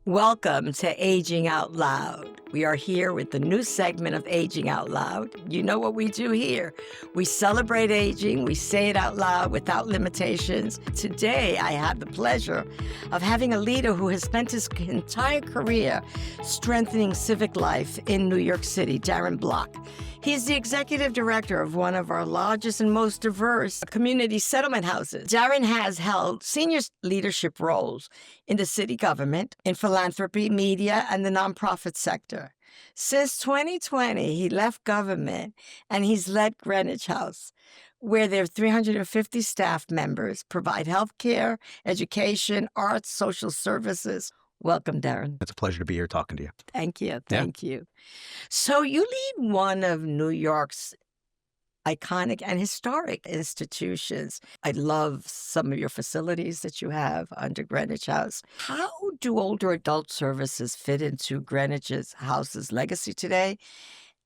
Welcome to Aging Out Loud. We are here with the new segment of Aging Out Loud. You know what we do here. We celebrate aging. We say it out loud without limitations. Today, I have the pleasure of having a leader who has spent his entire career strengthening civic life in New York City, Darren Bloch. He's the executive director of one of our largest and most diverse community settlement houses. Darren has held senior leadership roles in the city government, in philanthropy, media, and the nonprofit sector. Since 2020, he left government and he's led Greenwich House, where their 350 staff members provide health care, education, arts, social services. Welcome, Darren. It's a pleasure to be here talking to you. Thank you. Thank you. So you lead one of New York's iconic and historic institutions. I love some of your facilities that you have under Greenwich House. How do older adult services fit into Greenwich House's legacy today?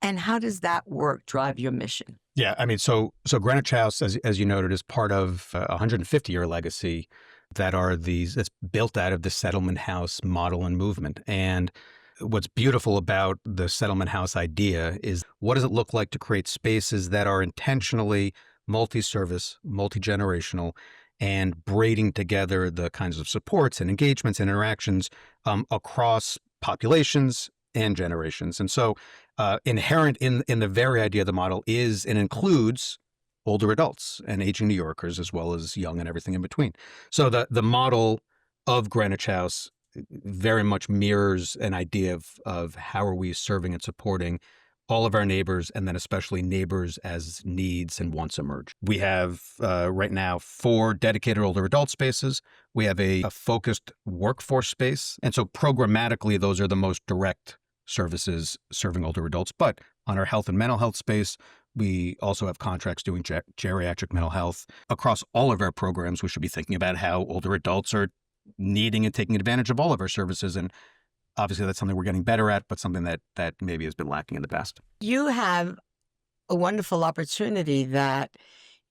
And how does that work drive your mission? Yeah, I mean, so Greenwich House, as you noted, is part of a 150-year legacy that's built out of the settlement house model and movement. And what's beautiful about the settlement house idea is, what does it look like to create spaces that are intentionally multi-service, multi-generational, and braiding together the kinds of supports and engagements and interactions across populations and generations. And so inherent in the very idea of the model is and includes older adults and aging New Yorkers, as well as young and everything in between. So the model of Greenwich House very much mirrors an idea of how are we serving and supporting all of our neighbors, and then especially neighbors as needs and wants emerge. We have right now 4 dedicated older adult spaces. We have a focused workforce space. And so programmatically, those are the most direct services serving older adults. But on our health and mental health space, we also have contracts doing geriatric mental health. Across all of our programs, we should be thinking about how older adults are needing and taking advantage of all of our services. And obviously that's something we're getting better at, but something that maybe has been lacking in the past. You have a wonderful opportunity that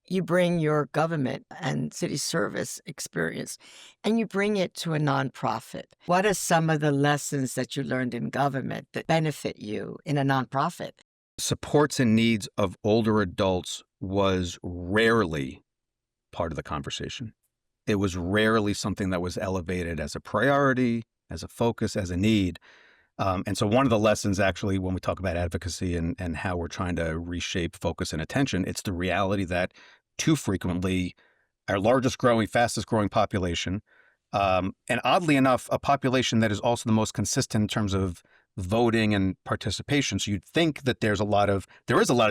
you bring your government and city service experience and you bring it to a nonprofit. What are some of the lessons that you learned in government that benefit you in a nonprofit? Supports and needs of older adults was rarely part of the conversation. It was rarely something that was elevated as a priority, as a focus, as a need. And so one of the lessons, actually, when we talk about advocacy and how we're trying to reshape focus and attention, it's the reality that too frequently our largest growing, fastest growing population, and oddly enough, a population that is also the most consistent in terms of voting and participation. So you'd think that there is a lot of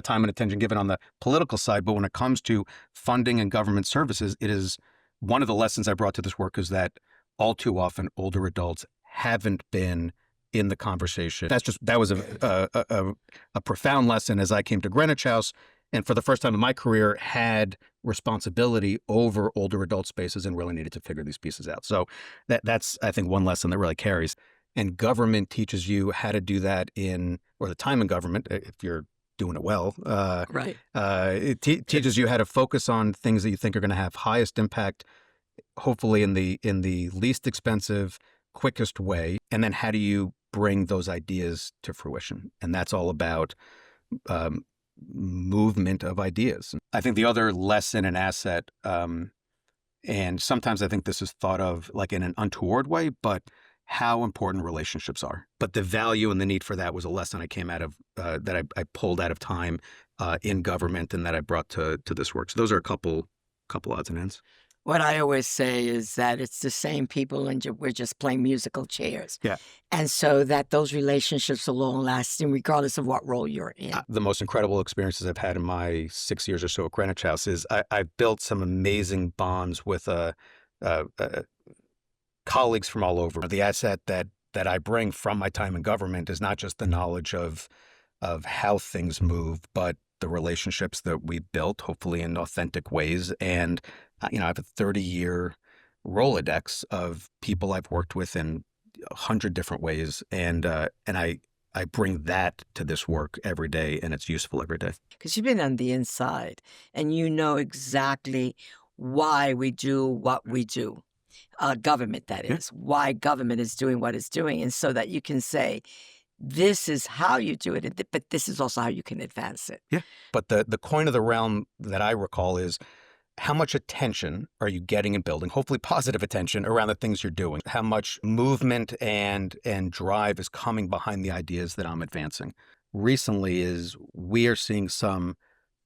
time and attention given on the political side, but when it comes to funding and government services, it is one of the lessons I brought to this work is that all too often older adults haven't been in the conversation. That was a profound lesson as I came to Greenwich House, and for the first time in my career had responsibility over older adult spaces and really needed to figure these pieces out. So that's I think one lesson that really carries. And government teaches you how to do that or the time in government, if you're doing it well. Right. It teaches you how to focus on things that you think are going to have highest impact, hopefully in the least expensive, quickest way. And then how do you bring those ideas to fruition? And that's all about movement of ideas. I think the other lesson and asset, and sometimes I think this is thought of like in an untoward way, but how important relationships are. But the value and the need for that was a lesson I came out of, that I pulled out of time in government and that I brought to this work. So those are a couple odds and ends. What I always say is that it's the same people and we're just playing musical chairs. Yeah. And so that those relationships are long lasting regardless of what role you're in. The most incredible experiences I've had in my 6 years or so at Greenwich House is I've built some amazing bonds with colleagues from all over. The asset that I bring from my time in government is not just the knowledge of how things move, but the relationships that we built, hopefully in authentic ways. And I have a 30-year Rolodex of people I've worked with in 100 different ways, and I bring that to this work every day, and it's useful every day. Because you've been on the inside, and you know exactly why we do what we do. government, that is, why government is doing what it's doing. And so that you can say, this is how you do it, but this is also how you can advance it. Yeah. But the coin of the realm that I recall is, how much attention are you getting and building, hopefully positive attention, around the things you're doing? How much movement and drive is coming behind the ideas that I'm advancing? Recently is we are seeing some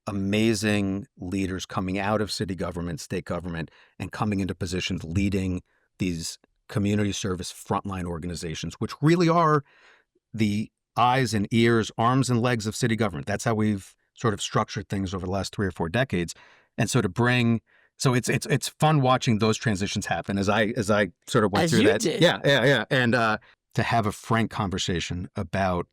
amazing leaders coming out of city government, state government, and coming into positions leading these community service frontline organizations, which really are the eyes and ears, arms and legs of city government. That's how we've sort of structured things over the last 3 or 4 decades. And so it's fun watching those transitions happen as I sort of went through that. Did. Yeah. And to have a frank conversation about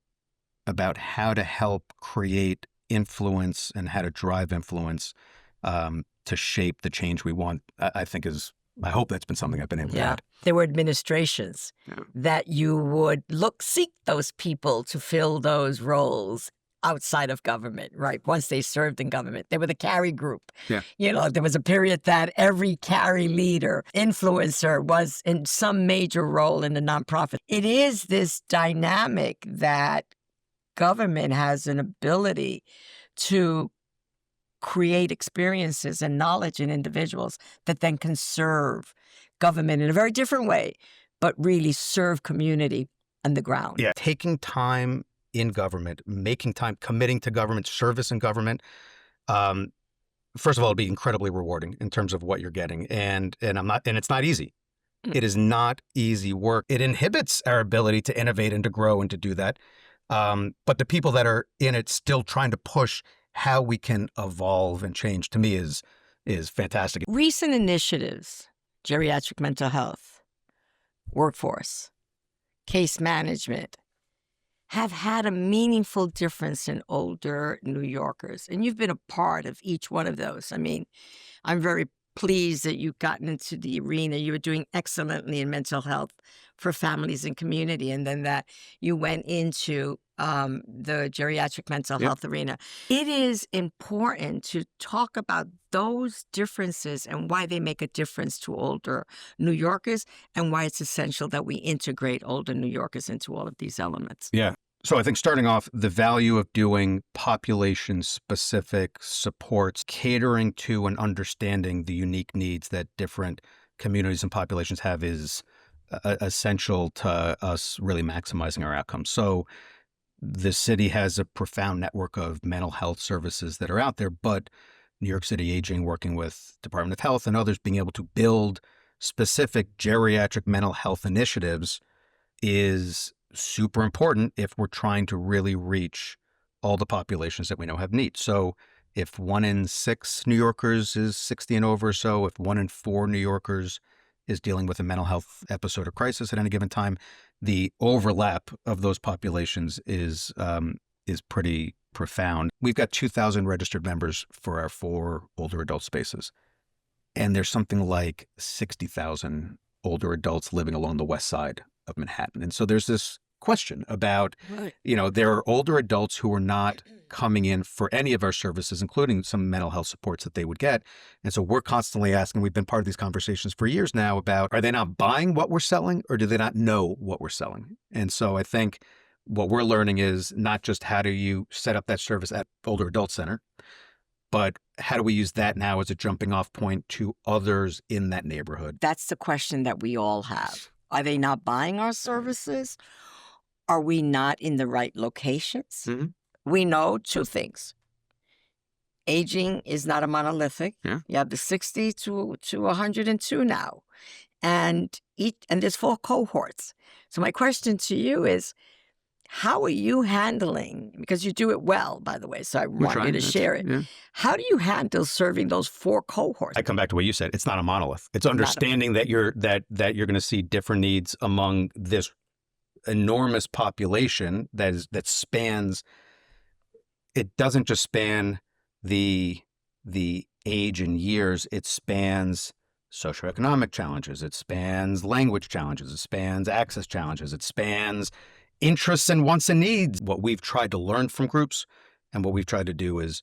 how to help create influence and how to drive influence to shape the change we want, I hope that's been something I've been able to add. There were administrations that you would seek those people to fill those roles outside of government, right? Once they served in government, they were the carry group. Yeah. There was a period that every carry leader, influencer was in some major role in the nonprofit. It is this dynamic that government has an ability to create experiences and knowledge in individuals that then can serve government in a very different way, but really serve community on the ground. Yeah. Taking time in government, making time, committing to government, service in government. First of all, it'll be incredibly rewarding in terms of what you're getting. And it's not easy. It is not easy work. It inhibits our ability to innovate and to grow and to do that. But the people that are in it still trying to push how we can evolve and change, to me, is fantastic. Recent initiatives, geriatric mental health, workforce, case management, have had a meaningful difference in older New Yorkers. And you've been a part of each one of those. I mean, I'm very pleased that you've gotten into the arena. You were doing excellently in mental health for families and community, and then that you went into the geriatric mental health arena. It is important to talk about those differences and why they make a difference to older New Yorkers, and why it's essential that we integrate older New Yorkers into all of these elements. Yeah. So I think starting off, the value of doing population-specific supports, catering to and understanding the unique needs that different communities and populations have, is essential to us really maximizing our outcomes. So the city has a profound network of mental health services that are out there, but New York City Aging, working with Department of Health and others, being able to build specific geriatric mental health initiatives is super important if we're trying to really reach all the populations that we know have needs. So if 1 in 6 New Yorkers is 60 and over or so, if 1 in 4 New Yorkers is dealing with a mental health episode or crisis at any given time, the overlap of those populations is pretty profound. We've got 2,000 registered members for our 4 older adult spaces. And there's something like 60,000 older adults living along the west side of Manhattan. And so there's this question about, there are older adults who are not coming in for any of our services, including some mental health supports that they would get. And so we're constantly asking, we've been part of these conversations for years now about, are they not buying what we're selling, or do they not know what we're selling? And so I think what we're learning is not just how do you set up that service at Older Adult Center, but how do we use that now as a jumping off point to others in that neighborhood? That's the question that we all have. Are they not buying our services? Are we not in the right locations? Mm-hmm. We know 2 things. Aging is not a monolithic. Yeah. You have the 60 to 102 now. And there's 4 cohorts. So my question to you is, how are you handling, because you do it well, by the way, so I want you to share it. Yeah. How do you handle serving those 4 cohorts? I come back to what you said. It's not a monolith. It's understanding that you're going to see different needs among this enormous population that spans. It doesn't just span the age and years. It spans socioeconomic challenges. It spans language challenges. It spans access challenges. It spans interests and wants and needs. What we've tried to learn from groups and what we've tried to do is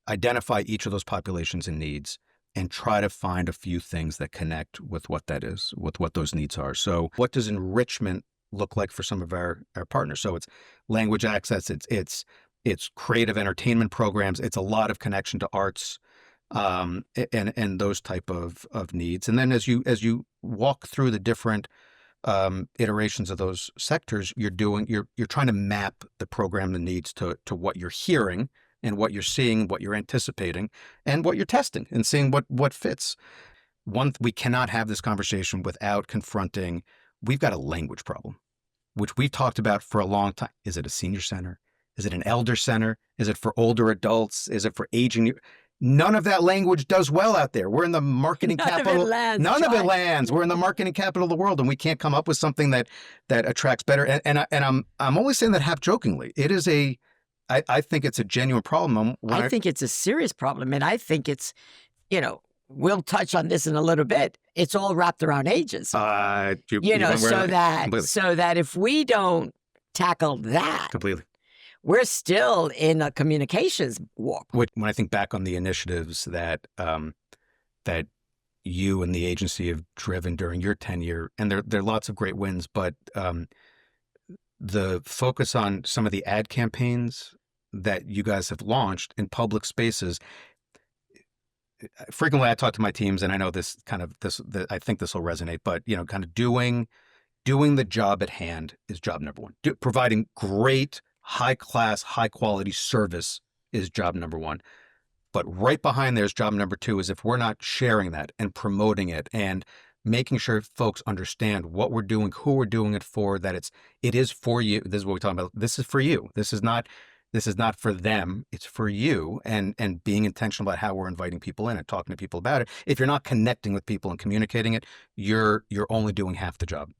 identify each of those populations and needs and try to find a few things that connect with what that is, with what those needs are. So what does enrichment look like for some of our partners? So it's language access, it's creative entertainment programs, it's a lot of connection to arts, and those type of needs. And then as you walk through the different iterations of those sectors, you're trying to map the program, the needs to what you're hearing and what you're seeing, what you're anticipating, and what you're testing and seeing what fits. We cannot have this conversation without confronting, we've got a language problem, which we've talked about for a long time. Is it a senior center? Is it an elder center? Is it for older adults? Is it for aging? None of that language does well out there. We're in the marketing capital. None of it lands. We're in the marketing capital of the world, and we can't come up with something that attracts better. And I'm only saying that half jokingly. It is I think it's a genuine problem. I think it's a serious problem, and I think it's, we'll touch on this in a little bit. It's all wrapped around ages. So that if we don't tackle that completely, we're still in a communications warp. When I think back on the initiatives that you and the agency have driven during your tenure, and there are lots of great wins, but the focus on some of the ad campaigns that you guys have launched in public spaces. Frequently, I talk to my teams, and I know I think this will resonate. But kind of doing the job at hand is job number one. Providing great, high class, high quality service is job number one. But right behind there's job number two is if we're not sharing that and promoting it and making sure folks understand what we're doing, who we're doing it for, that it is for you. This is what we're talking about. This is for you. This is not for them. It's for you, and being intentional about how we're inviting people in and talking to people about it. If you're not connecting with people and communicating it, you're only doing half the job.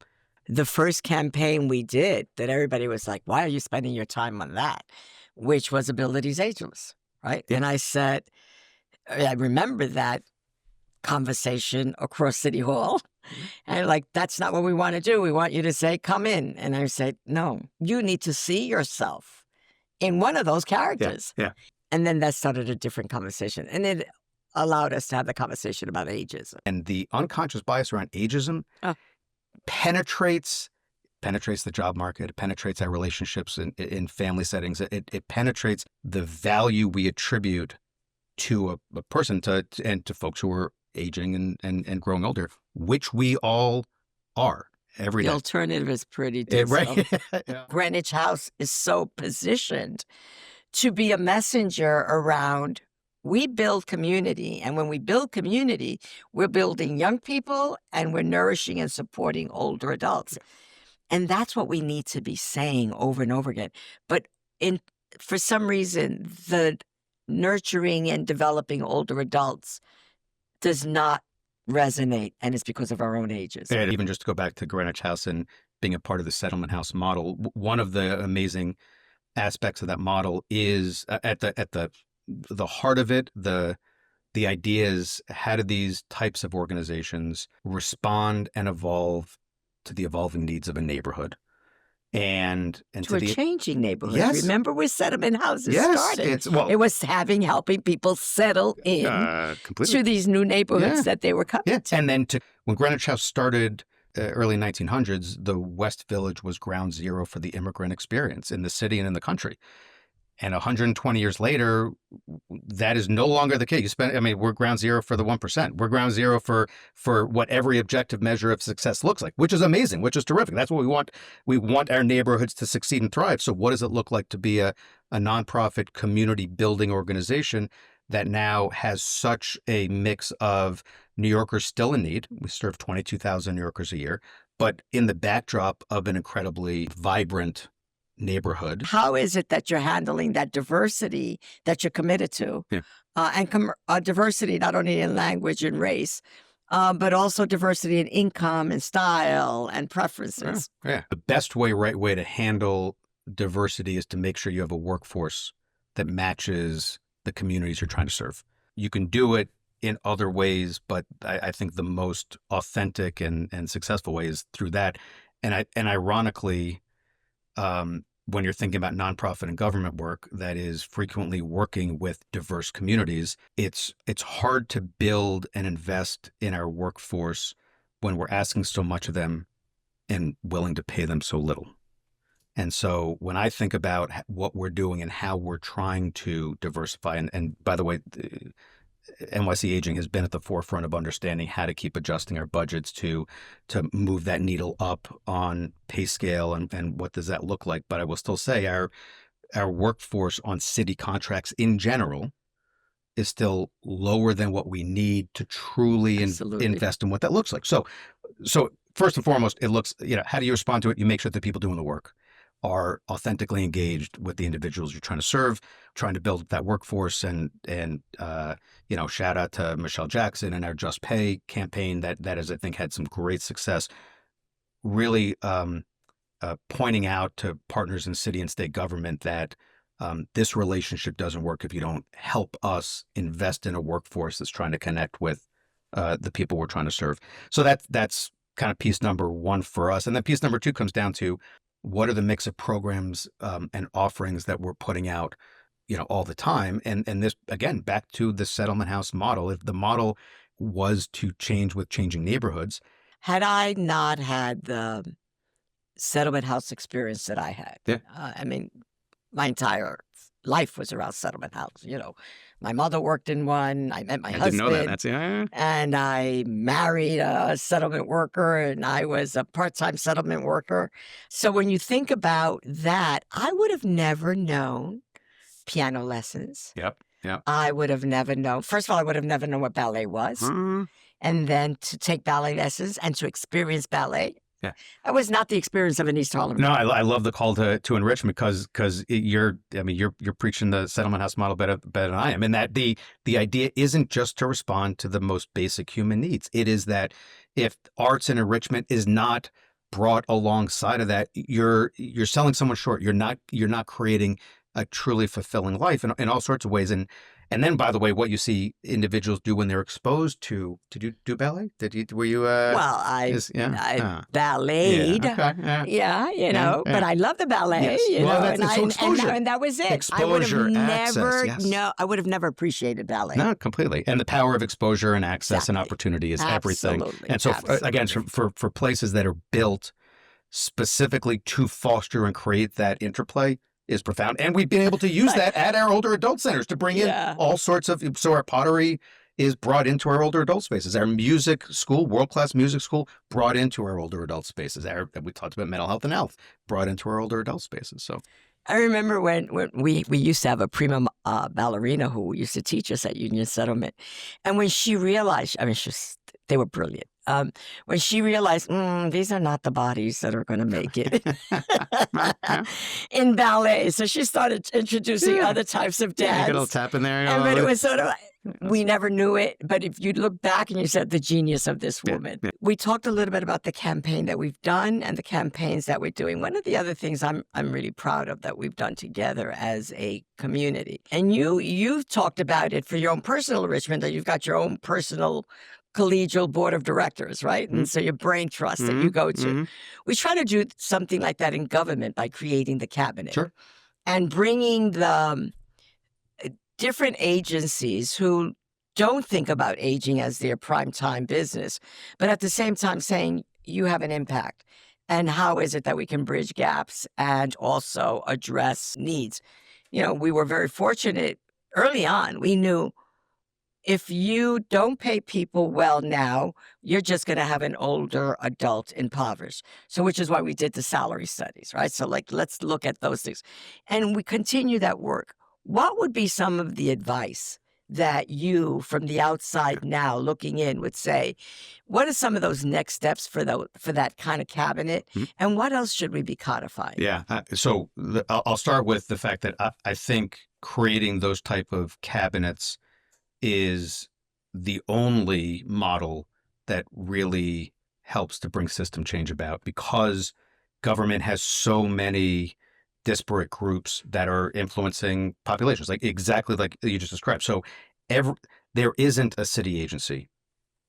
The first campaign we did that everybody was like, why are you spending your time on that? Which was Abilities Ageless, right? Yeah. And I said, I remember that conversation across City Hall. And that's not what we want to do. We want you to say, come in. And I said, no, you need to see yourself in one of those characters. Yeah. And then that started a different conversation. And it allowed us to have the conversation about ageism. And the unconscious bias around ageism penetrates the job market. It penetrates our relationships in family settings. It penetrates the value we attribute to a person and to folks who are aging and growing older, which we all are every day. The alternative is pretty dismal. Right. Yeah. Greenwich House is so positioned to be a messenger around, we build community. And when we build community, we're building young people and we're nourishing and supporting older adults. And that's what we need to be saying over and over again. But for some reason, the nurturing and developing older adults does not resonate, and it's because of our own ages. And even just to go back to Greenwich House and being a part of the settlement house model, one of the amazing aspects of that model is at the heart of it, the idea is, how do these types of organizations respond and evolve to the evolving needs of a neighborhood? And to a changing neighborhood. Yes. Remember where settlement houses started? It was helping people settle in to these new neighborhoods that they were coming to. And then when Greenwich House started early 1900s, the West Village was ground zero for the immigrant experience in the city and in the country. And 120 years later, that is no longer the case. We're ground zero for the 1%. We're ground zero for what every objective measure of success looks like, which is amazing, which is terrific. That's what we want. We want our neighborhoods to succeed and thrive. So what does it look like to be a nonprofit community building organization that now has such a mix of New Yorkers still in need? We serve 22,000 New Yorkers a year, but in the backdrop of an incredibly vibrant neighborhood. How is it that you're handling that diversity that you're committed to? Yeah. And diversity not only in language and race, but also diversity in income and style and preferences. Yeah. The best right way to handle diversity is to make sure you have a workforce that matches the communities you're trying to serve. You can do it in other ways, but I think the most authentic and successful way is through that. And ironically, when you're thinking about nonprofit and government work that is frequently working with diverse communities, it's hard to build and invest in our workforce when we're asking so much of them and willing to pay them so little. And so when I think about what we're doing and how we're trying to diversify, and by the way, NYC Aging has been at the forefront of understanding how to keep adjusting our budgets to move that needle up on pay scale and what does that look like. But I will still say our workforce on city contracts in general is still lower than what we need to truly invest in what that looks like. So first and foremost, it looks, how do you respond to it? You make sure that people doing the work are authentically engaged with the individuals you're trying to serve, trying to build that workforce, and shout out to Michelle Jackson and our Just Pay campaign that has, I think, had some great success, really pointing out to partners in city and state government that this relationship doesn't work if you don't help us invest in a workforce that's trying to connect with the people we're trying to serve. So that's kind of piece number one for us. And then piece number two comes down to what are the mix of programs and offerings that we're putting out, all the time. And this, again, back to the settlement house model. If the model was to change with changing neighborhoods. Had I not had the settlement house experience that I had, my entire life was around settlement house. My mother worked in one. I met my husband. Didn't know that. That's and I married a settlement worker, and I was a part-time settlement worker. So when you think about that, I would have never known piano lessons. Yep. I would have never known. First of all, I would have never known what ballet was, and then to take ballet lessons and to experience ballet. Yeah. That was not the experience of an East Harlem. No, I love the call to enrichment because you're preaching the settlement house model better than I am, and that the idea isn't just to respond to the most basic human needs. It is that if arts and enrichment is not brought alongside of that, you're selling someone short. You're not creating a truly fulfilling life in all sorts of ways. And then, by the way, what you see individuals do when they're exposed to do ballet? Were you? Well, I balleted. Yeah, okay. But I love the ballet. That's exposure. And that was it. Exposure, I would have never appreciated ballet. No, completely. And the power of exposure and access and opportunity is everything. And so, again, for places that are built specifically to foster and create that interplay, is profound. And we've been able to use that at our older adult centers to bring in all sorts of, so our pottery is brought into our older adult spaces. Our music school, world-class music school, brought into our older adult spaces. We talked about mental health and health, brought into our older adult spaces. So I remember when we used to have a prima ballerina who used to teach us at Union Settlement. And when she realized, they were brilliant. When she realized, these are not the bodies that are going to make it in ballet. So she started introducing other types of dance. Get a little tap in there. But it was sort of we never knew it. But if you look back and you said the genius of this woman. Yeah. We talked a little bit about the campaign that we've done and the campaigns that we're doing. One of the other things I'm really proud of that we've done together as a community. And you've talked about it for your own personal enrichment, that you've got your own personal collegial board of directors, right? And so your brain trust that you go to. We try to do something like that in government by creating the cabinet and bringing the different agencies who don't think about aging as their prime time business, but at the same time saying you have an impact. And how is it that we can bridge gaps and also address needs? We were very fortunate early on. We knew if you don't pay people well now, you're just going to have an older adult impoverished. So which is why we did the salary studies, right? So let's look at those things. And we continue that work. What would be some of the advice that you, from the outside now looking in, would say, what are some of those next steps for that kind of cabinet? And what else should we be codifying? Yeah. So I'll start with the fact that I think creating those type of cabinets is the only model that really helps to bring system change about, because government has so many disparate groups that are influencing populations, exactly like you just described. So there isn't a city agency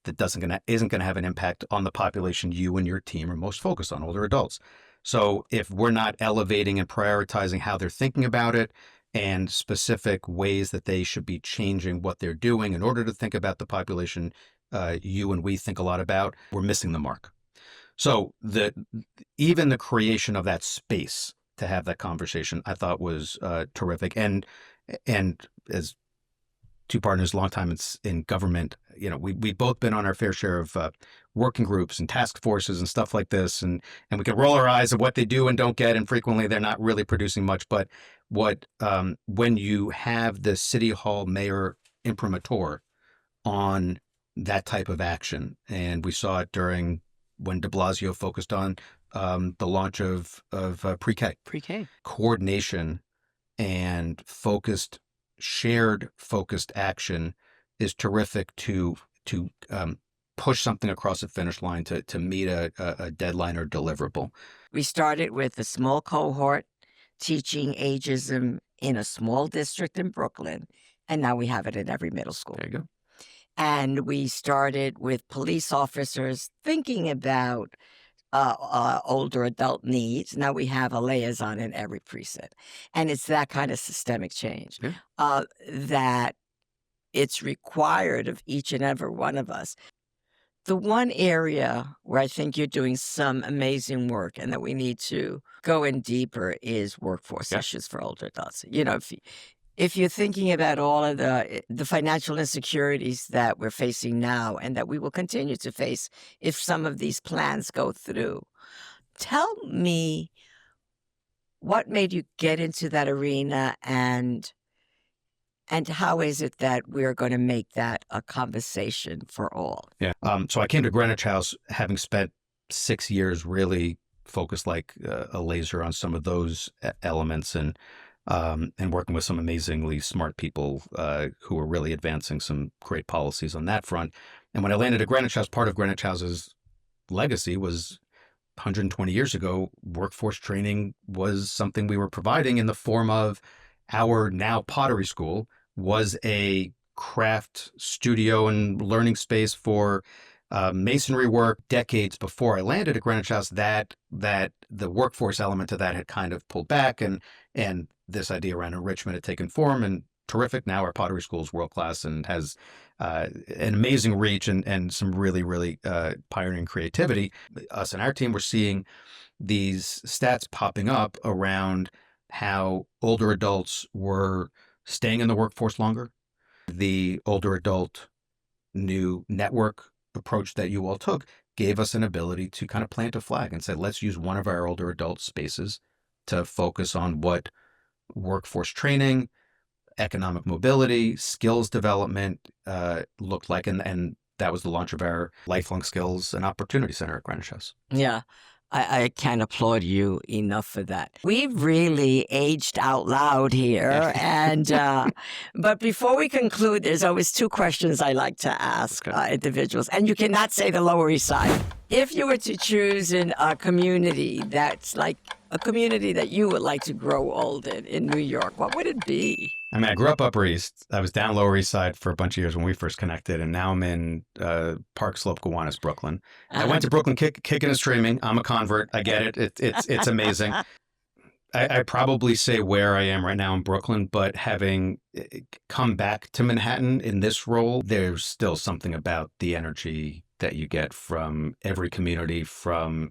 that isn't going to have an impact on the population you and your team are most focused on, older adults. So if we're not elevating and prioritizing how they're thinking about it and specific ways that they should be changing what they're doing in order to think about the population you and we think a lot about, we're missing the mark. So even the creation of that space to have that conversation, I thought was terrific. And as two partners, long time in government, we've both been on our fair share of working groups and task forces and stuff like this. And we can roll our eyes at what they do and don't get. And frequently they're not really producing much. But when you have the city hall mayor imprimatur on that type of action, and we saw it during when de Blasio focused on the launch of pre-K. Coordination and shared focused action is terrific to push something across the finish line to meet a deadline or deliverable. We started with a small cohort teaching ageism in a small district in Brooklyn, and now we have it in every middle school. There you go. And we started with police officers thinking about older adult needs. Now we have a liaison in every precinct. And it's that kind of systemic change that it's required of each and every one of us. The one area where I think you're doing some amazing work and that we need to go in deeper is workforce issues for older adults. If you're thinking about all of the financial insecurities that we're facing now and that we will continue to face if some of these plans go through, tell me what made you get into that arena and how is it that we're going to make that a conversation for all? Yeah. So I came to Greenwich House having spent 6 years really focused like a laser on some of those elements and working with some amazingly smart people who are really advancing some great policies on that front. And when I landed at Greenwich House, part of Greenwich House's legacy was 120 years ago, workforce training was something we were providing in the form of our now pottery school was a craft studio and learning space for masonry work. Decades before I landed at Greenwich House, that the workforce element to that had kind of pulled back and this idea around enrichment had taken form, and terrific. Now our pottery school is world-class and has an amazing reach and some really, really pioneering creativity. Us and our team were seeing these stats popping up around how older adults were staying in the workforce longer. The older adult new network approach that you all took gave us an ability to kind of plant a flag and say, let's use one of our older adult spaces to focus on what workforce training, economic mobility, skills development looked like. And that was the launch of our Lifelong Skills and Opportunity Center at Greenwich House. Yeah. I can't applaud you enough for that. We've really aged out loud here. And but before we conclude, there's always two questions I like to ask individuals. And you cannot say the Lower East Side. If you were to choose in a community that's like a community that you would like to grow old in New York, what would it be? I mean, I grew up Upper East. I was down Lower East Side for a bunch of years when we first connected, and now I'm in Park Slope, Gowanus, Brooklyn. I went to Brooklyn kicking and streaming. I'm a convert. I get it. It's amazing. I probably say where I am right now in Brooklyn, but having come back to Manhattan in this role, there's still something about the energy that you get from every community, from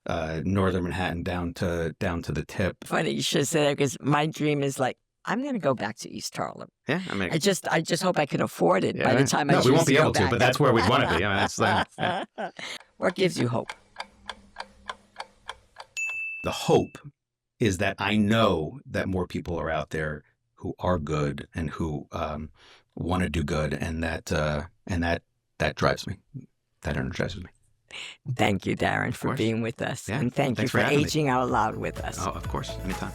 northern Manhattan down to the tip. Funny you should say that, because my dream is like, I'm going to go back to East Harlem. Yeah, I mean, I just hope I can afford it by the time I choose to go back. No, we won't be able to, but that's where we'd want to be. I mean, What gives you hope? The hope is that I know that more people are out there who are good and who want to do good, and that drives me. That energizes me. Thank you, Darren, for being with us. Yeah. And thank you for aging out loud with us. Oh, of course. Anytime.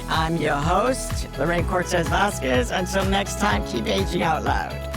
I'm your host, Lorraine Cortés-Vázquez. Until next time, keep aging out loud.